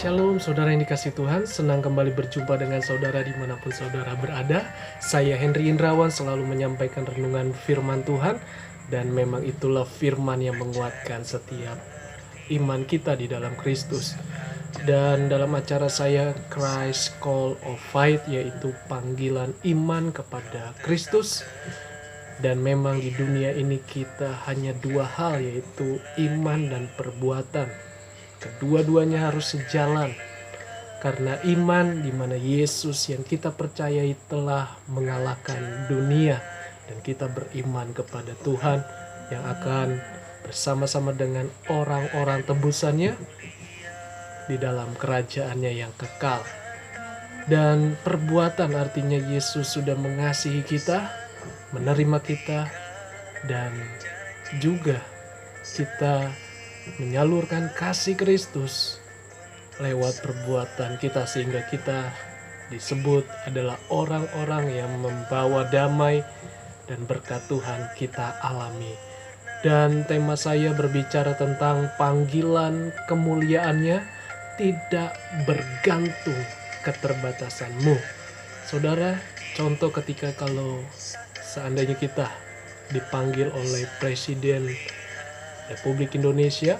Shalom saudara yang dikasih Tuhan, senang kembali berjumpa dengan saudara dimanapun saudara berada. Saya Henry Indrawan selalu menyampaikan renungan firman Tuhan, dan memang itulah firman yang menguatkan setiap iman kita di dalam Kristus. Dan dalam acara saya Christ Call of Faith, yaitu panggilan iman kepada Kristus. Dan memang di dunia ini kita hanya dua hal, yaitu iman dan perbuatan. Kedua-duanya harus sejalan, karena iman di mana Yesus yang kita percayai telah mengalahkan dunia, dan kita beriman kepada Tuhan yang akan bersama-sama dengan orang-orang tebusannya di dalam kerajaannya yang kekal. Dan perbuatan artinya Yesus sudah mengasihi kita, menerima kita, dan juga kita menyalurkan kasih Kristus lewat perbuatan kita, sehingga kita disebut adalah orang-orang yang membawa damai dan berkat Tuhan kita alami. Dan tema saya berbicara tentang panggilan kemuliaannya tidak bergantung keterbatasanmu. Saudara, contoh ketika kalau seandainya kita dipanggil oleh Presiden Republik Indonesia,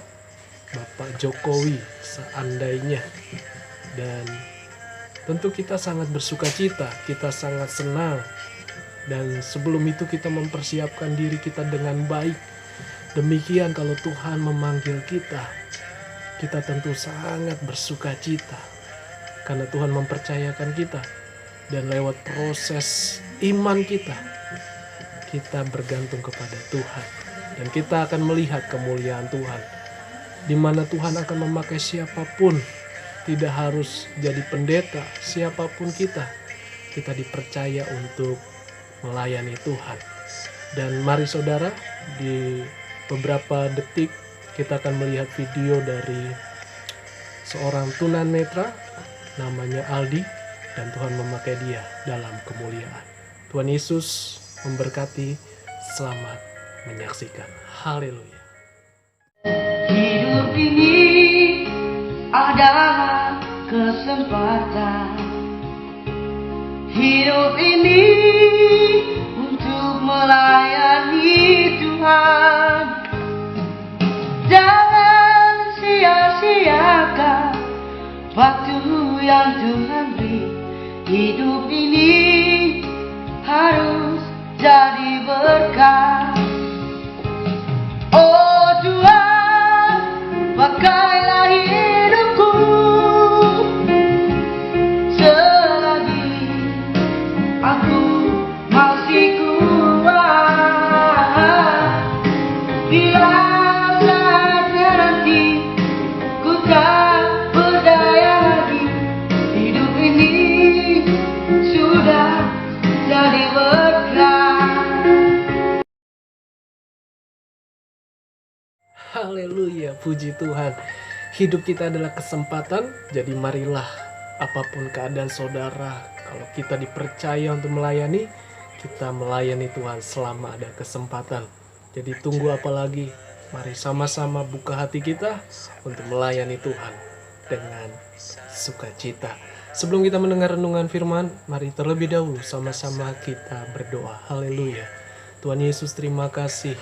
Bapak Jokowi, seandainya, dan tentu kita sangat bersuka cita, kita sangat senang, dan sebelum itu kita mempersiapkan diri kita dengan baik. Demikian kalau Tuhan memanggil kita, kita tentu sangat bersuka cita, karena Tuhan mempercayakan kita, dan lewat proses iman kita bergantung kepada Tuhan. Dan kita akan melihat kemuliaan Tuhan, di mana Tuhan akan memakai siapapun. Tidak harus jadi pendeta, siapapun kita dipercaya untuk melayani Tuhan. Dan mari saudara, di beberapa detik kita akan melihat video dari seorang tunanetra namanya Aldi, dan Tuhan memakai dia dalam kemuliaan. Tuhan Yesus memberkati. Selamat menyaksikan. Haleluya. Hidup ini adalah kesempatan. Hidup ini untuk melayani Tuhan. Jangan sia-siakan waktu yang Tuhan beri. Hidup ini harus jadi berkat. Oh Tuhan, pakailah hidupku selagi aku masih kuat. Bila saatnya nanti ku tak berdaya lagi, hidup ini sudah jadi berkat. Haleluya, puji Tuhan. Hidup kita adalah kesempatan, jadi marilah apapun keadaan saudara, kalau kita dipercaya untuk melayani, kita melayani Tuhan selama ada kesempatan. Jadi tunggu apa lagi? Mari sama-sama buka hati kita untuk melayani Tuhan dengan sukacita. Sebelum kita mendengar renungan firman, mari terlebih dahulu sama-sama kita berdoa. Haleluya. Tuhan Yesus, terima kasih.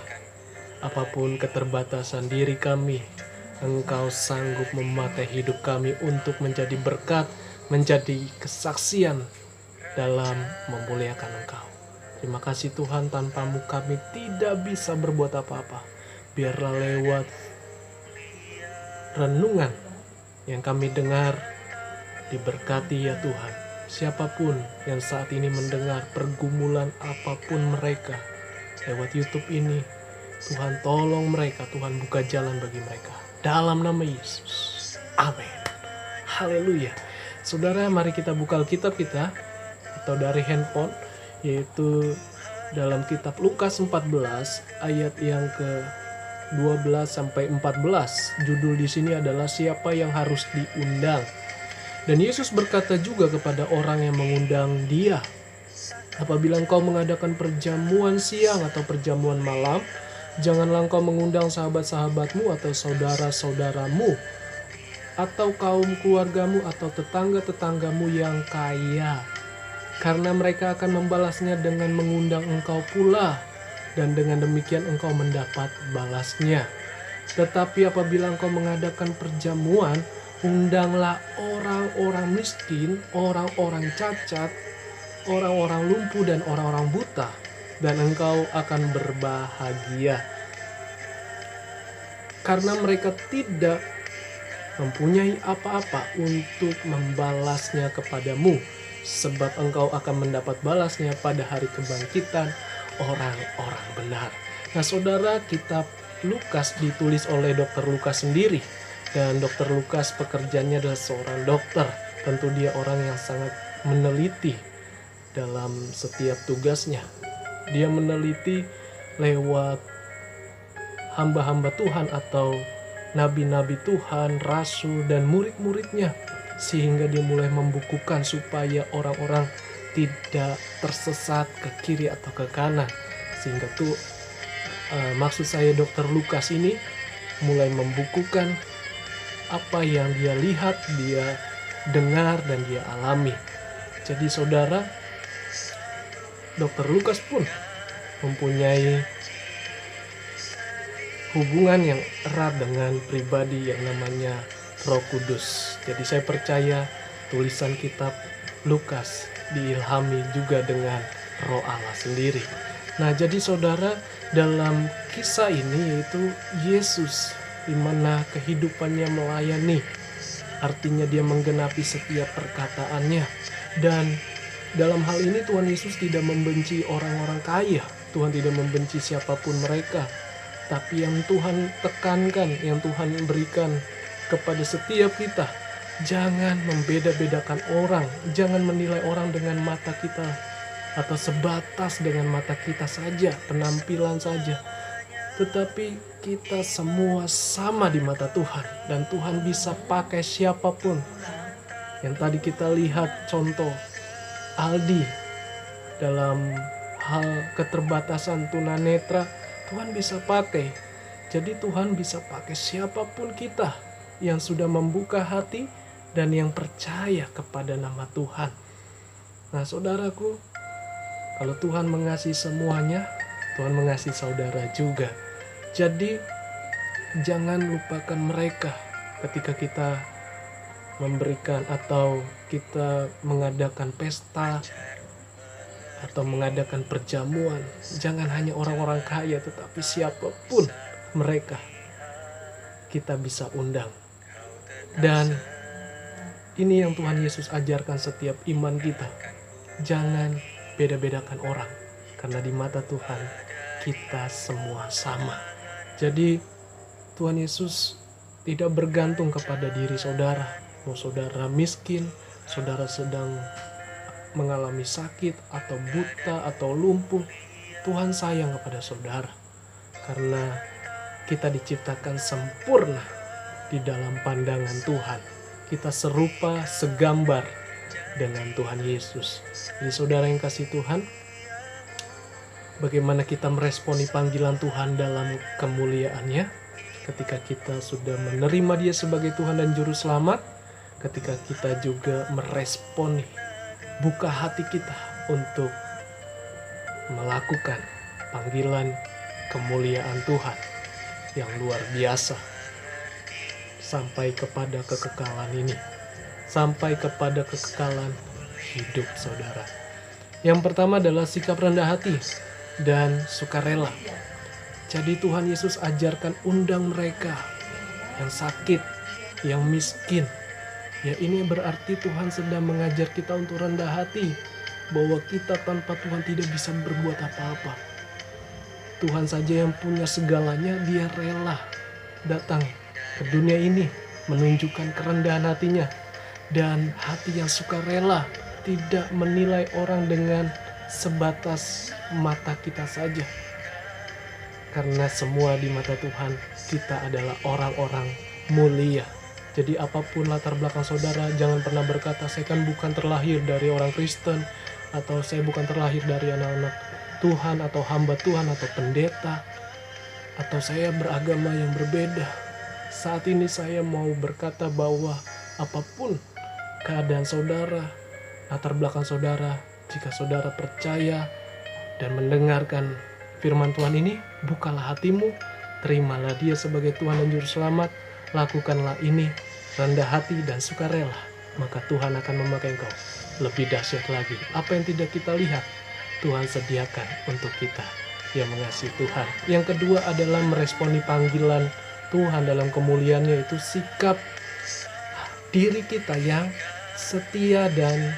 Apapun keterbatasan diri kami, Engkau sanggup memakai hidup kami untuk menjadi berkat, menjadi kesaksian dalam memuliakan Engkau. Terima kasih Tuhan, tanpamu kami tidak bisa berbuat apa-apa. Biarlah lewat renungan yang kami dengar, diberkati ya Tuhan. Siapapun yang saat ini mendengar pergumulan apapun mereka lewat YouTube ini, Tuhan tolong mereka, Tuhan buka jalan bagi mereka. Dalam nama Yesus. Amin. Haleluya. Saudara, mari kita buka Alkitab kita, atau dari handphone, yaitu dalam kitab Lukas 14 ayat yang ke-12 sampai 14. Judul di sini adalah siapa yang harus diundang. Dan Yesus berkata juga kepada orang yang mengundang dia, apabila engkau mengadakan perjamuan siang atau perjamuan malam, janganlah engkau mengundang sahabat-sahabatmu atau saudara-saudaramu atau kaum keluargamu atau tetangga-tetanggamu yang kaya. Karena mereka akan membalasnya dengan mengundang engkau pula, dan dengan demikian engkau mendapat balasnya. Tetapi apabila engkau mengadakan perjamuan, undanglah orang-orang miskin, orang-orang cacat, orang-orang lumpuh, dan orang-orang buta, dan engkau akan berbahagia. Karena mereka tidak mempunyai apa-apa untuk membalasnya kepadamu, sebab engkau akan mendapat balasnya pada hari kebangkitan orang-orang benar. Nah saudara, kitab Lukas ditulis oleh Dr. Lukas sendiri, dan Dr. Lukas pekerjaannya adalah seorang dokter. Tentu dia orang yang sangat meneliti dalam setiap tugasnya. Dia meneliti lewat hamba-hamba Tuhan atau nabi-nabi Tuhan, rasul, dan murid-muridnya, sehingga dia mulai membukukan supaya orang-orang tidak tersesat ke kiri atau ke kanan. Sehingga maksud saya Dr. Lukas ini mulai membukukan apa yang dia lihat, dia dengar, dan dia alami. Jadi saudara, Dr. Lukas pun mempunyai hubungan yang erat dengan pribadi yang namanya Roh Kudus. Jadi saya percaya tulisan kitab Lukas diilhami juga dengan Roh Allah sendiri. Nah, jadi saudara, dalam kisah ini yaitu Yesus di mana kehidupannya melayani, artinya dia menggenapi setiap perkataannya. Dan dalam hal ini Tuhan Yesus tidak membenci orang-orang kaya, Tuhan tidak membenci siapapun mereka. Tapi yang Tuhan tekankan, yang Tuhan berikan kepada setiap kita, jangan membeda-bedakan orang, jangan menilai orang dengan mata kita atau sebatas dengan mata kita saja, penampilan saja. Tetapi kita semua sama di mata Tuhan, dan Tuhan bisa pakai siapapun. Yang tadi kita lihat contoh Aldi dalam hal keterbatasan tunanetra, Tuhan bisa pakai. Jadi Tuhan bisa pakai siapapun kita yang sudah membuka hati dan yang percaya kepada nama Tuhan. Nah saudaraku, kalau Tuhan mengasihi semuanya, Tuhan mengasihi saudara juga. Jadi jangan lupakan mereka ketika kita memberikan atau kita mengadakan pesta atau mengadakan perjamuan. Jangan hanya orang-orang kaya, tetapi siapapun mereka kita bisa undang. Dan ini yang Tuhan Yesus ajarkan setiap iman kita. Jangan beda-bedakan orang, karena di mata Tuhan kita semua sama. Jadi Tuhan Yesus tidak bergantung kepada diri saudara. Mau saudara miskin, saudara sedang mengalami sakit atau buta atau lumpuh, Tuhan sayang kepada saudara, karena kita diciptakan sempurna di dalam pandangan Tuhan. Kita serupa, segambar dengan Tuhan Yesus. Jadi saudara yang kasih Tuhan, bagaimana kita meresponi panggilan Tuhan dalam kemuliaannya ketika kita sudah menerima Dia sebagai Tuhan dan Juru Selamat, ketika kita juga meresponi, buka hati kita untuk melakukan panggilan kemuliaan Tuhan yang luar biasa sampai kepada kekekalan ini, sampai kepada kekekalan hidup saudara. Yang pertama adalah sikap rendah hati dan sukarela. Jadi Tuhan Yesus ajarkan, undang mereka yang sakit, yang miskin. Ya, ini berarti Tuhan sedang mengajar kita untuk rendah hati, bahwa kita tanpa Tuhan tidak bisa berbuat apa-apa. Tuhan saja yang punya segalanya, Dia rela datang ke dunia ini menunjukkan kerendahan hatinya, dan hati yang sukarela, tidak menilai orang dengan sebatas mata kita saja. Karena semua di mata Tuhan kita adalah orang-orang mulia. Jadi apapun latar belakang saudara, jangan pernah berkata, saya kan bukan terlahir dari orang Kristen, atau saya bukan terlahir dari anak-anak Tuhan, atau hamba Tuhan, atau pendeta, atau saya beragama yang berbeda. Saat ini saya mau berkata bahwa apapun keadaan saudara, latar belakang saudara, jika saudara percaya dan mendengarkan firman Tuhan ini, bukalah hatimu, terimalah Dia sebagai Tuhan dan Juru Selamat, lakukanlah ini, rendah hati dan sukarela, maka Tuhan akan memakai engkau lebih dahsyat lagi. Apa yang tidak kita lihat, Tuhan sediakan untuk kita yang mengasihi Tuhan. Yang kedua adalah meresponi panggilan Tuhan dalam kemuliaannya, yaitu sikap diri kita yang setia dan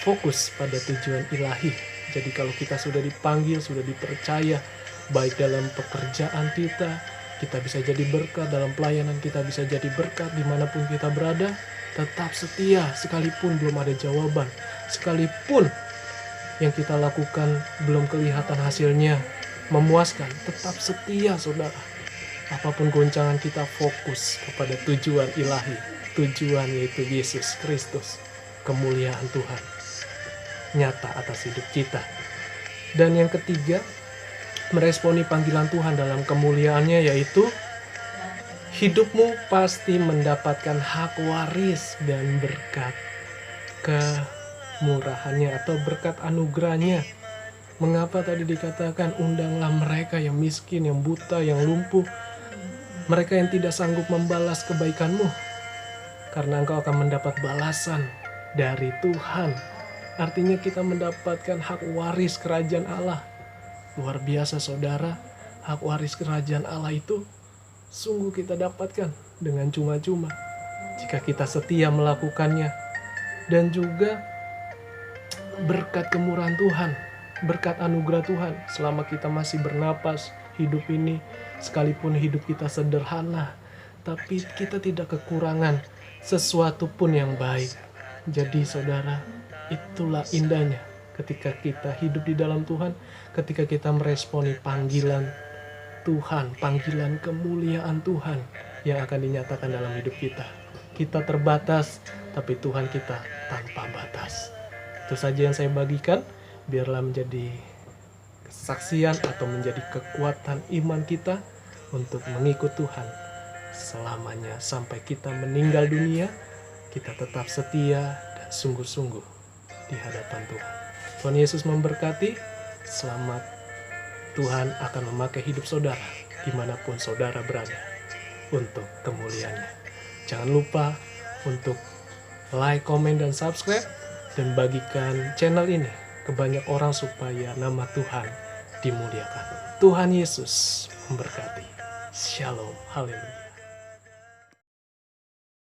fokus pada tujuan ilahi. Jadi kalau kita sudah dipanggil, sudah dipercaya, baik dalam pekerjaan kita bisa jadi berkat, dalam pelayanan kita bisa jadi berkat, dimanapun kita berada, tetap setia sekalipun belum ada jawaban, sekalipun yang kita lakukan belum kelihatan hasilnya memuaskan, tetap setia saudara. Apapun goncangan, kita fokus kepada tujuan ilahi, tujuan yaitu Yesus Kristus, kemuliaan Tuhan nyata atas hidup kita. Dan yang ketiga, meresponi panggilan Tuhan dalam kemuliaannya, yaitu hidupmu pasti mendapatkan hak waris dan berkat kemurahannya atau berkat anugerahnya. Mengapa tadi dikatakan undanglah mereka yang miskin, yang buta, yang lumpuh, mereka yang tidak sanggup membalas kebaikanmu, karena engkau akan mendapat balasan dari Tuhan. Artinya kita mendapatkan hak waris kerajaan Allah. Luar biasa saudara, hak waris kerajaan Allah itu sungguh kita dapatkan dengan cuma-cuma jika kita setia melakukannya. Dan juga berkat kemurahan Tuhan, berkat anugerah Tuhan selama kita masih bernapas hidup ini, sekalipun hidup kita sederhana, tapi kita tidak kekurangan sesuatu pun yang baik. Jadi saudara, itulah indahnya ketika kita hidup di dalam Tuhan, ketika kita meresponi panggilan Tuhan, panggilan kemuliaan Tuhan yang akan dinyatakan dalam hidup kita. Kita terbatas, tapi Tuhan kita tanpa batas. Itu saja yang saya bagikan, biarlah menjadi kesaksian atau menjadi kekuatan iman kita untuk mengikut Tuhan selamanya sampai kita meninggal dunia. Kita tetap setia dan sungguh-sungguh di hadapan Tuhan. Tuhan Yesus memberkati. Selamat. Tuhan akan memakai hidup saudara dimanapun saudara berada untuk kemuliaannya. Jangan lupa untuk like, komen, dan subscribe, dan bagikan channel ini ke banyak orang supaya nama Tuhan dimuliakan. Tuhan Yesus memberkati. Shalom. Haleluya.